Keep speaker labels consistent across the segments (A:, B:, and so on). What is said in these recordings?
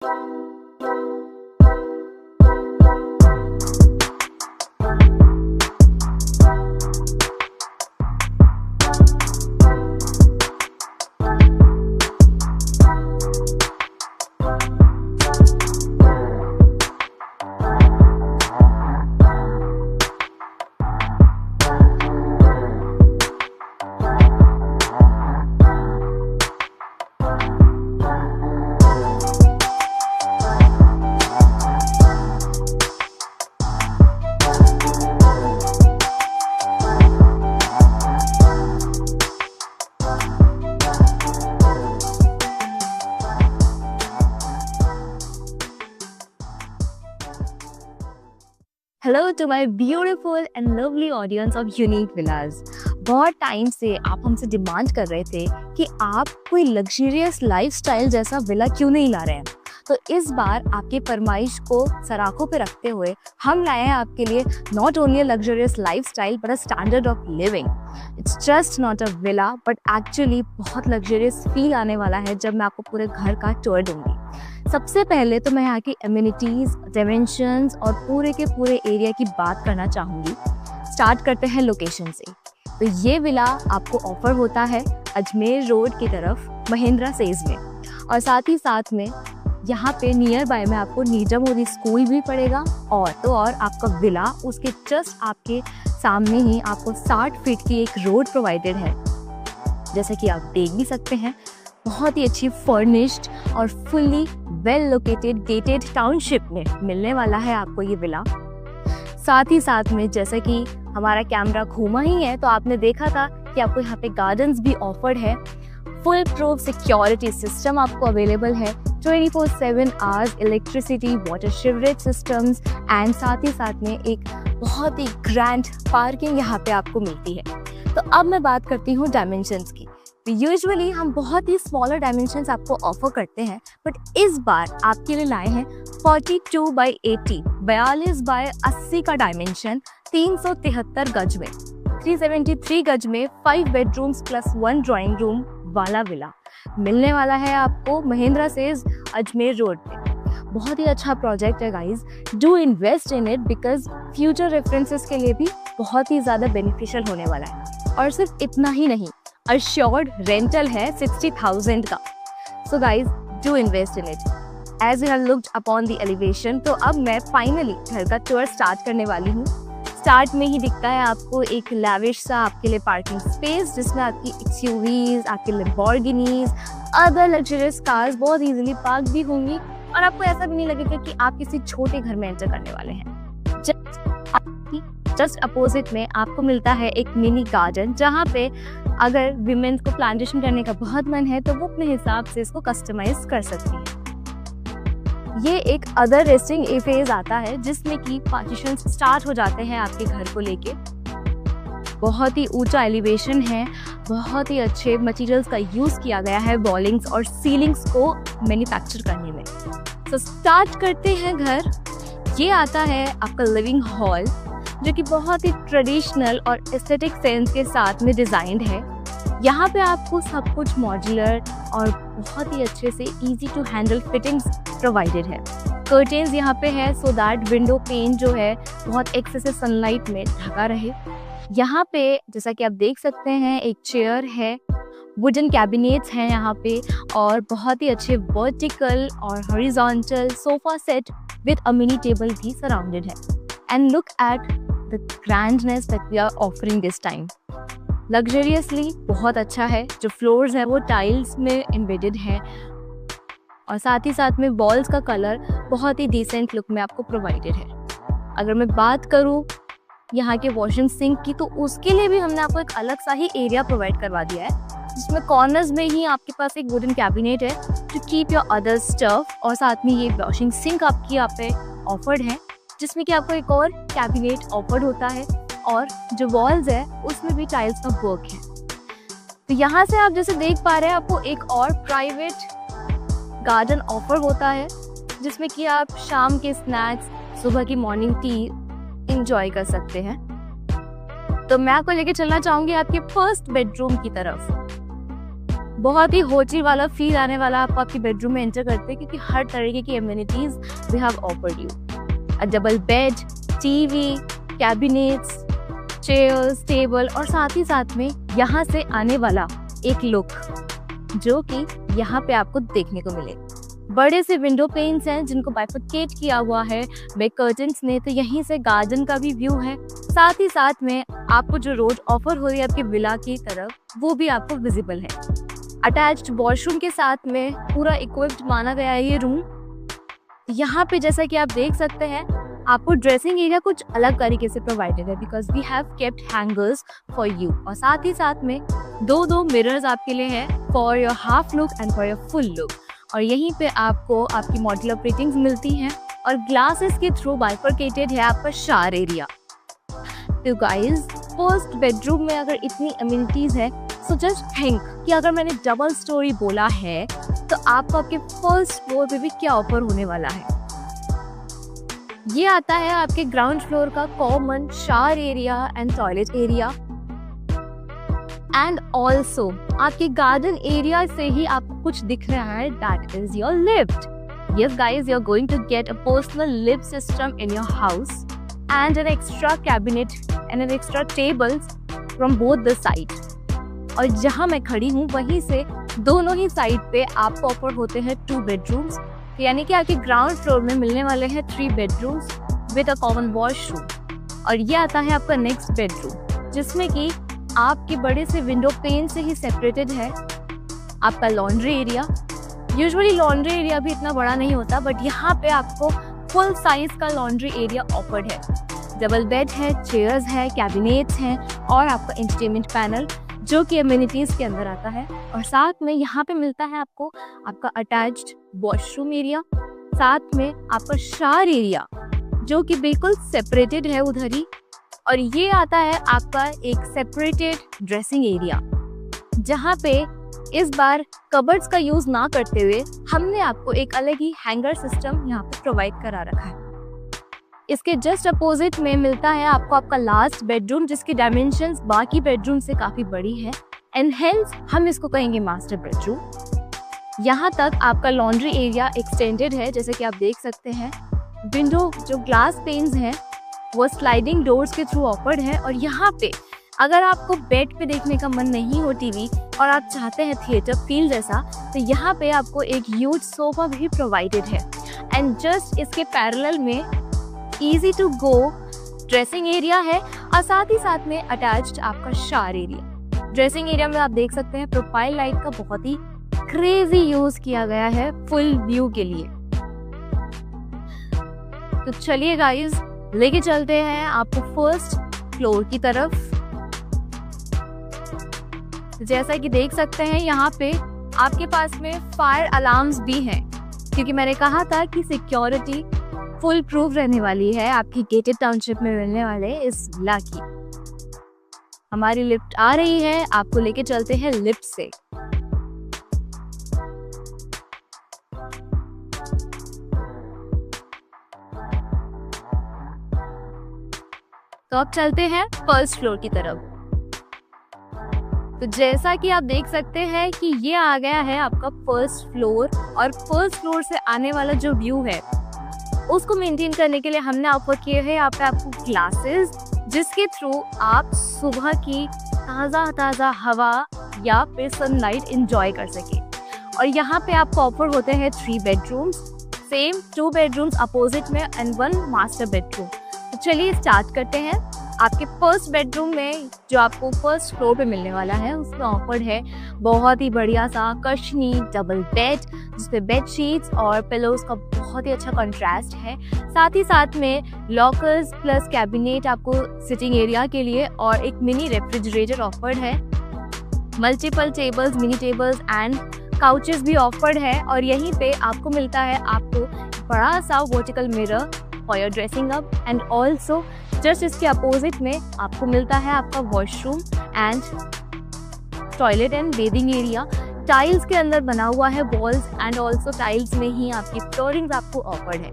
A: Hello to my beautiful and lovely audience of Unique Villas. बहुत time से आप हमसे डिमांड कर रहे थे कि आप कोई लग्जरियस लाइफस्टाइल जैसा विला क्यों नहीं ला रहे हैं। तो इस बार आपकी फरमाइश को सराखों पे रखते हुए हम लाए हैं आपके लिए not only luxurious lifestyle but a standard of living. It's just not a villa but actually बहुत लग्जरियस फील आने वाला है जब मैं आपको पूरे घर का टूर दूंगी। सबसे पहले तो मैं यहाँ की एमिनिटीज, डायमेंशंस और पूरे के पूरे एरिया की बात करना चाहूँगी। स्टार्ट करते हैं लोकेशन से। तो ये विला आपको ऑफर होता है अजमेर रोड की तरफ महिंद्रा सेज में, और साथ ही साथ में यहाँ पे नियर बाय में आपको नीजा मोदी स्कूल भी पड़ेगा। और तो और आपका विला उसके जस्ट आपके सामने ही आपको 60 फीट की एक रोड प्रोवाइडेड है। जैसे कि आप देख भी सकते हैं, बहुत ही अच्छी फर्निश्ड और fully well located gated township में मिलने वाला है आपको ये विला। साथ ही साथ में जैसे कि हमारा कैमरा घूमा ही है तो आपने देखा था कि आपको यहाँ पे गार्डन्स भी ऑफर्ड है। फुल प्रूफ सिक्योरिटी सिस्टम आपको अवेलेबल है, 24/7 hours electricity, water sewerage systems and साथ ही साथ में एक बहुत ही ग्रैंड पार्किंग यहाँ पे आपको मिलती है। तो अब मैं बात करती हूँ डायमेंशंस की। यूजुअली हम बहुत ही स्मॉलर डायमेंशंस आपको ऑफर करते हैं, बट इस बार आपके लिए लाए हैं 42/80 42/80 का डायमेंशन 373 गज में 373 गज में 5 बेडरूम्स प्लस 1 ड्राइंग रूम वाला विला मिलने वाला है आपको महिंद्रा सेज अजमेर रोड पे। बहुत ही अच्छा प्रोजेक्ट है guys, do invest in it because future references के लिए भी बहुत ही ज़्यादा बेनिफिशियल होने वाला है। और सिर्फ इतना ही नहीं, assured rental है 60,000 का। So guys, do invest in it. As you have looked upon the elevation, तो अब मैं फाइनली घर का टूर स्टार्ट करने वाली हूँ। स्टार्ट में ही दिखता है आपको एक लैविश सा आपके लिए पार्किंग स्पेस, जिसमें आपकी एक्सयूवीज, आपके लैम्बोर्गिनीज, अदर लग्जरियस कार्स बहुत इजीली पार्क भी होंगी और आपको ऐसा भी नहीं लगेगा कि आप किसी छोटे घर में एंटर करने वाले हैं। जस्ट अपोजिट में आपको मिलता है एक मिनी गार्डन, जहाँ पे अगर विमेन्स को प्लांटेशन करने का बहुत मन है तो वो अपने हिसाब से इसको कस्टमाइज कर सकती है। ये एक अदर रेस्टिंग फेज आता है जिसमें कि पार्टीशन स्टार्ट हो जाते हैं आपके घर को लेके। बहुत ही ऊंचा एलिवेशन है, बहुत ही अच्छे मटेरियल्स का यूज किया गया है वॉलिंग्स और सीलिंग्स को मैन्युफैक्चर करने में। तो स्टार्ट करते हैं घर। ये आता है आपका लिविंग हॉल, जो कि बहुत ही ट्रेडिशनल और एस्थेटिक सेंस के साथ में डिजाइंड है। यहाँ पे आपको सब कुछ मॉड्यूलर और बहुत ही अच्छे से easy to handle fittings provided है। कर्टेन्स यहाँ पे है सो दैट विंडो पेन जो है बहुत एक्सेसिव सनलाइट में ढका रहे। यहाँ पे जैसा कि आप देख सकते हैं एक चेयर है, वुडन कैबिनेट्स हैं यहाँ पे, और बहुत ही अच्छे वर्टिकल और horizontal sofa set with a mini table भी सराउंडेड है। And look at the grandness that we are offering this time. Luxuriously बहुत अच्छा है। जो फ्लोर्स है वो टाइल्स में एम्बेडेड है और साथ ही साथ में वॉल्स का कलर बहुत ही डिसेंट लुक में आपको प्रोवाइडेड है। अगर मैं बात करूँ यहाँ के वॉशिंग सिंक की, तो उसके लिए भी हमने आपको एक अलग सा ही एरिया प्रोवाइड करवा दिया है, जिसमें कॉर्नर्स में ही आपके पास एक वुडन कैबिनेट है to keep your other stuff, और साथ में ये वॉशिंग सिंक आपकी यहाँ पे ऑफर्ड है, जिसमें कि आपको एक और कैबिनेट ऑफर्ड होता है, और जो वॉल्स है उसमें भी टाइल्स का वर्क है। तो यहाँ से आप जैसे देख पा रहे हैं आपको एक और प्राइवेट गार्डन ऑफर होता है, जिसमें कि आप शाम के स्नैक्स, सुबह की मॉर्निंग टी एंजॉय कर सकते हैं। तो मैं आपको लेके चलना चाहूंगी आपके फर्स्ट बेडरूम की तरफ। बहुत ही होटल वाला फील आने वाला आपको आपकी बेडरूम में एंटर करते हैं, क्योंकि हर तरीके की amenities we have offered you. A double bed, TV, cabinets, chairs, table और साथ ही साथ में यहाँ से आने वाला एक लुक जो कि यहाँ पे आपको देखने को मिले। बड़े से विंडो पेन्स हैं जिनको बाइफरकेट किया हुआ है बेक कर्टन्स ने, तो यहीं से गार्डन का भी व्यू है। साथ ही साथ में आपको जो रोड ऑफर हो रही है आपके विला की तरफ वो भी आपको विजिबल है। अटैच्ड वॉशरूम के साथ में पूरा इक्विप्ड माना गया है ये रूम। यहाँ पे जैसा कि आप देख सकते हैं आपको ड्रेसिंग एरिया कुछ अलग तरीके से प्रोवाइडेड है, because we have kept hangers for you. और साथ ही साथ में दो मिरर्स आपके लिए हैं for your half look and for your full look. और यहीं पे आपको आपकी मॉड्यूलर प्लेटिंग्स मिलती हैं और ग्लासेस के थ्रू बाइफरकेटेड है आपका शावर एरिया। तो गाइस, फर्स्ट बेडरूम में अगर इतनी अम्यूनिटीज है, सो जस्ट थिंक कि अगर मैंने डबल स्टोरी बोला है तो आपको आपके फर्स्ट फ्लोर पे भी क्या ऑफर होने वाला है। ये आता है आपके ग्राउंड फ्लोर का common shower area and toilet area, and also आपके गार्डन एरिया से ही आपको कुछ दिख रहा है, that is your lift. Yes guys, you're going to get a personal lift system in your house and an extra cabinet and an extra tables from both the sides. और जहाँ मैं खड़ी हूँ वहीं से दोनों ही साइड पे आपको ऑफर होते हैं 2 बेडरूम्स, यानी कि आपके ग्राउंड फ्लोर में मिलने वाले हैं 3 bedrooms with a common washroom. और ये आता है आपका नेक्स्ट बेडरूम, जिसमें कि आपके बड़े से विंडो पेन से ही सेपरेटेड है आपका laundry area. Usually laundry area भी इतना बड़ा नहीं होता, बट यहाँ पे आपको फुल साइज का लॉन्ड्री एरिया ऑफर्ड है। डबल बेड है, चेयर्स है, कैबिनेट्स हैं और आपका एंटरटेनमेंट पैनल जो कि एमिनिटीज के अंदर आता है। और साथ में यहाँ पे मिलता है आपको आपका अटैच्ड वॉशरूम एरिया, साथ में आपका शावर एरिया जो कि बिल्कुल सेपरेटेड है उधर ही। और ये आता है आपका एक सेपरेटेड ड्रेसिंग एरिया, जहाँ पे इस बार कबर्ड्स का यूज ना करते हुए हमने आपको एक अलग ही हैंगर सिस्टम यहाँ पे प्रोवाइड करा रखा है। इसके जस्ट अपोजिट में मिलता है आपको आपका लास्ट बेडरूम, जिसकी डायमेंशंस बाकी बेडरूम से काफी बड़ी है एंड हेंस हम इसको कहेंगे मास्टर बेडरूम। यहाँ तक आपका लॉन्ड्री एरिया एक्सटेंडेड है, जैसे कि आप देख सकते हैं। विंडो जो ग्लास पेन्स हैं वो स्लाइडिंग डोर्स के थ्रू ऑफर्ड है। और यहाँ पे अगर आपको बेड पे देखने का मन नहीं हो टीवी और आप चाहते हैं थिएटर फील जैसा, तो यहाँ पे आपको एक ह्यूज सोफा भी प्रोवाइडेड है। एंड जस्ट इसके पैरेलल में easy to go dressing area है और साथ ही साथ में अटैच्ड आपका शावर एरिया। ड्रेसिंग एरिया में आप देख सकते हैं प्रोफाइल लाइट का बहुत ही क्रेजी यूज किया गया है फुल व्यू के लिए। तो चलिए गाइस, लेके चलते हैं आपको फर्स्ट फ्लोर की तरफ। जैसा कि देख सकते हैं यहाँ पे आपके पास में फायर अलार्म्स भी हैं, क्योंकि मैंने कहा था कि सिक्योरिटी फुल प्रूफ रहने वाली है आपकी गेटेड टाउनशिप में मिलने वाले इस विला की। हमारी लिफ्ट आ रही है, आपको लेके चलते हैं लिफ्ट से। तो अब चलते हैं फर्स्ट फ्लोर की तरफ। तो जैसा कि आप देख सकते हैं कि ये आ गया है आपका फर्स्ट फ्लोर, और फर्स्ट फ्लोर से आने वाला जो व्यू है उसको मेंटेन करने के लिए हमने ऑफर किए हैं यहाँ पे आपको ग्लासेस, जिसके थ्रू आप सुबह की ताज़ा हवा या फिर सनलाइट एंजॉय कर सके। और यहाँ पे आपको ऑफर होते हैं 3 बेडरूम्स, सेम 2 बेडरूम्स अपोजिट में एंड 1 मास्टर बेडरूम। तो चलिए स्टार्ट करते हैं। आपके फर्स्ट बेडरूम में जो आपको फर्स्ट फ्लोर पे मिलने वाला है उसमें ऑफर्ड है बहुत ही बढ़िया सा कशनी डबल बेड, जिसपे बेड शीट्स और पिलोज का बहुत ही अच्छा कंट्रास्ट है। साथ ही साथ में लॉकर्स प्लस कैबिनेट आपको सिटिंग एरिया के लिए और एक मिनी रेफ्रिजरेटर ऑफर्ड है। Multiple tables, mini tables and couches भी ऑफर्ड है। और यहीं पे आपको मिलता है आपको बड़ा सा vertical mirror for your dressing up, and also just इसके अपोजिट में आपको मिलता है आपका washroom and toilet and bathing area. Tiles के अंदर बना हुआ है वॉल्स एंड ऑल्सो टाइल्स में ही आपकी फ्लोरिंग आपको ऑफर्ड है।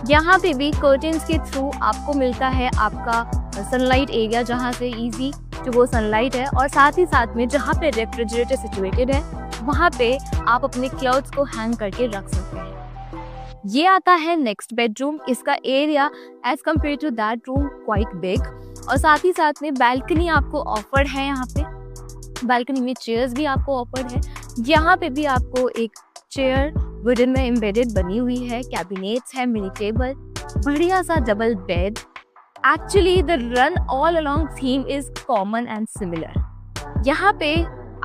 A: यहाँ पे भी कर्टेन्स के थ्रू आपको मिलता है आपका सनलाइट एरिया, जहाँ से इजी जो वो सनलाइट है, और साथ ही साथ में जहाँ पे रेफ्रिजरेटर सिचुएटेड है वहाँ पे आप अपने क्लोथ्स को हैंग करके रख सकते हैं। ये आता है नेक्स्ट बेडरूम। इसका area as compare to that room quite big, और साथ ही साथ में बैल्कनी आपको ऑफर्ड है। यहाँ पे बैल्कनी में चेयर्स भी आपको ऑफर्ड है। यहाँ पे भी आपको एक चेयर वुडन में एम्बेडेड बनी हुई है, कैबिनेट्स है, मिनी टेबल, बढ़िया सा double bed. Actually the run all along theme is common and similar. यहाँ पे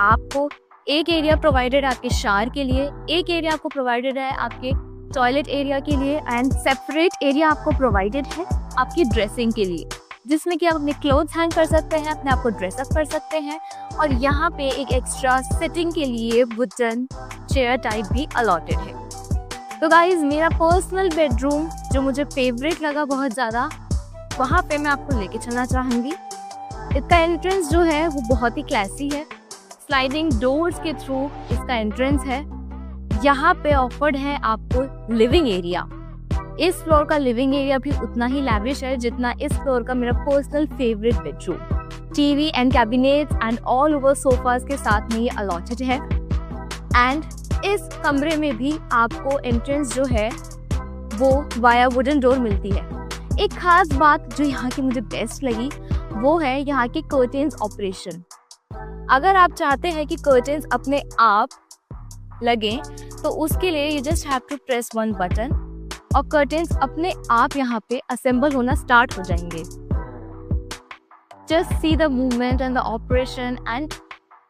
A: आपको एक एरिया प्रोवाइडेड है आपके शावर के लिए, एक एरिया आपको प्रोवाइडेड है आपके टॉयलेट एरिया के लिए, एंड सेपरेट एरिया आपको प्रोवाइडेड है आपकी ड्रेसिंग के लिए, जिसमें कि आप अपने क्लोथ्स हैंग कर सकते हैं, अपने आप को ड्रेसअप कर सकते हैं। और यहाँ पे एक एक्स्ट्रा सिटिंग के लिए वुडन चेयर टाइप भी अलॉटेड है। तो गाइज मेरा पर्सनल बेडरूम जो मुझे फेवरेट लगा बहुत ज़्यादा, वहाँ पे मैं आपको लेके चलना चाहूँगी। इसका एंट्रेंस जो है वो बहुत ही क्लासी है। स्लाइडिंग डोर्स के थ्रू इसका एंट्रेंस है। यहाँ पे ऑफर्ड है आपको लिविंग एरिया। इस फ्लोर का लिविंग एरिया भी उतना ही लैविश है जितना इस फ्लोर का मेरा personal favourite bedroom. TV and cabinets and all over sofas के साथ में ये अलॉटेड है। एंड इस कमरे में भी आपको एंट्रेंस जो है वो वाया वुडन डोर मिलती है। एक खास बात जो यहाँ की मुझे बेस्ट लगी वो है यहाँ के कर्टेन्स ऑपरेशन। अगर आप चाहते हैं कि कर्टेन्स अपने आप लगे तो उसके लिए you just have to press one button और कर्टेन्स अपने आप यहाँ पे असेंबल होना स्टार्ट हो जाएंगे। Just see the movement and the operation and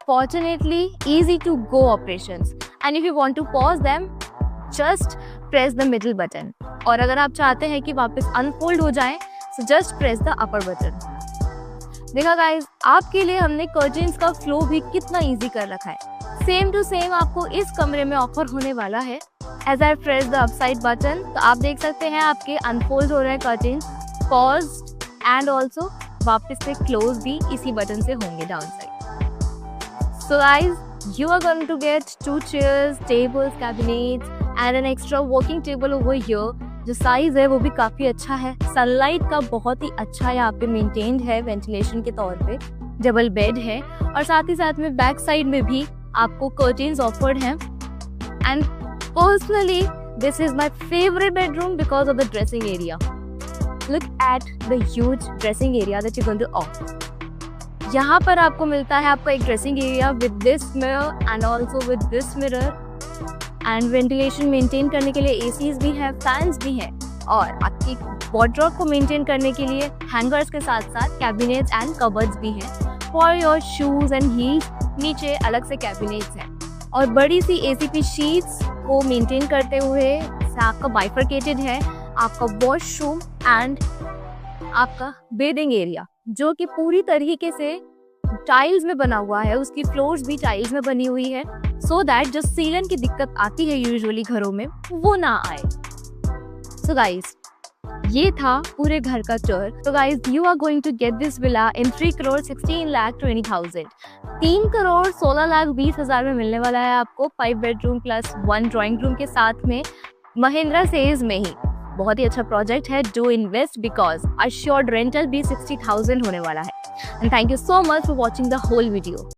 A: fortunately easy to go operations, and if you want to pause them just press the middle button, और अगर आप चाहते हैं कि वापस अनफोल्ड हो जाए so just press the upper button। देखा गाइस, आपके लिए हमने कर्टेन्स का फ्लो भी कितना इजी कर रखा है। सेम टू सेम आपको इस कमरे में ऑफर होने वाला है। As I press the upside button तो आप देख सकते हैं आपके अनफोल्ड हो रहे हैं कर्टेन्स, पॉज्ड एंड ऑल्सो वापस से क्लोज भी इसी बटन से होंगे down side. So guys, you are going to get 2 chairs, tables, cabinets and an extra working table over here। जो साइज है वो भी काफी अच्छा है। सनलाइट का बहुत ही अच्छा यहाँ पे मेंटेन्ड है वेंटिलेशन के तौर पे। डबल बेड है और साथ ही साथ में बैक साइड में भी आपको कर्टेन्स ऑफर्ड हैं। And personally this is my favourite bedroom because of the dressing area. Look at the huge dressing area that you going to offer. यहाँ पर आपको मिलता है आपका एक dressing area with this mirror and also with this mirror, and ventilation maintain करने के लिए एसीज भी है, फैंस भी हैं, और आपकी वार्डरोब को मेंटेन करने के लिए हैंगर्स के साथ साथ कैबिनेट्स एंड कबर्ड्स भी हैं for your shoes and heels. नीचे अलग से कैबिनेट्स हैं और बड़ी सी एसीपी शीट्स को मेंटेन करते हुए आपका बाइफरकेटेड है आपका वॉशरूम एंड आपका बेडिंग एरिया, जो कि पूरी तरीके से टाइल्स में बना हुआ है। उसकी फ्लोर्स भी टाइल्स में बनी हुई है सो दैट जो सीलन की दिक्कत आती है यूजुअली घरों में वो ना आए। सो गाइस, ये था पूरे घर का टूर। तो guys, you are going to get this villa in 3,16,20,000। 3,16,20,000 में मिलने वाला है आपको 5 बेडरूम प्लस 1 ड्राइंग रूम के साथ में महिंद्रा सेज में ही। बहुत ही अच्छा प्रोजेक्ट है। Do invest because assured rental भी 60,000 होने वाला है। And thank you so much for watching the whole video.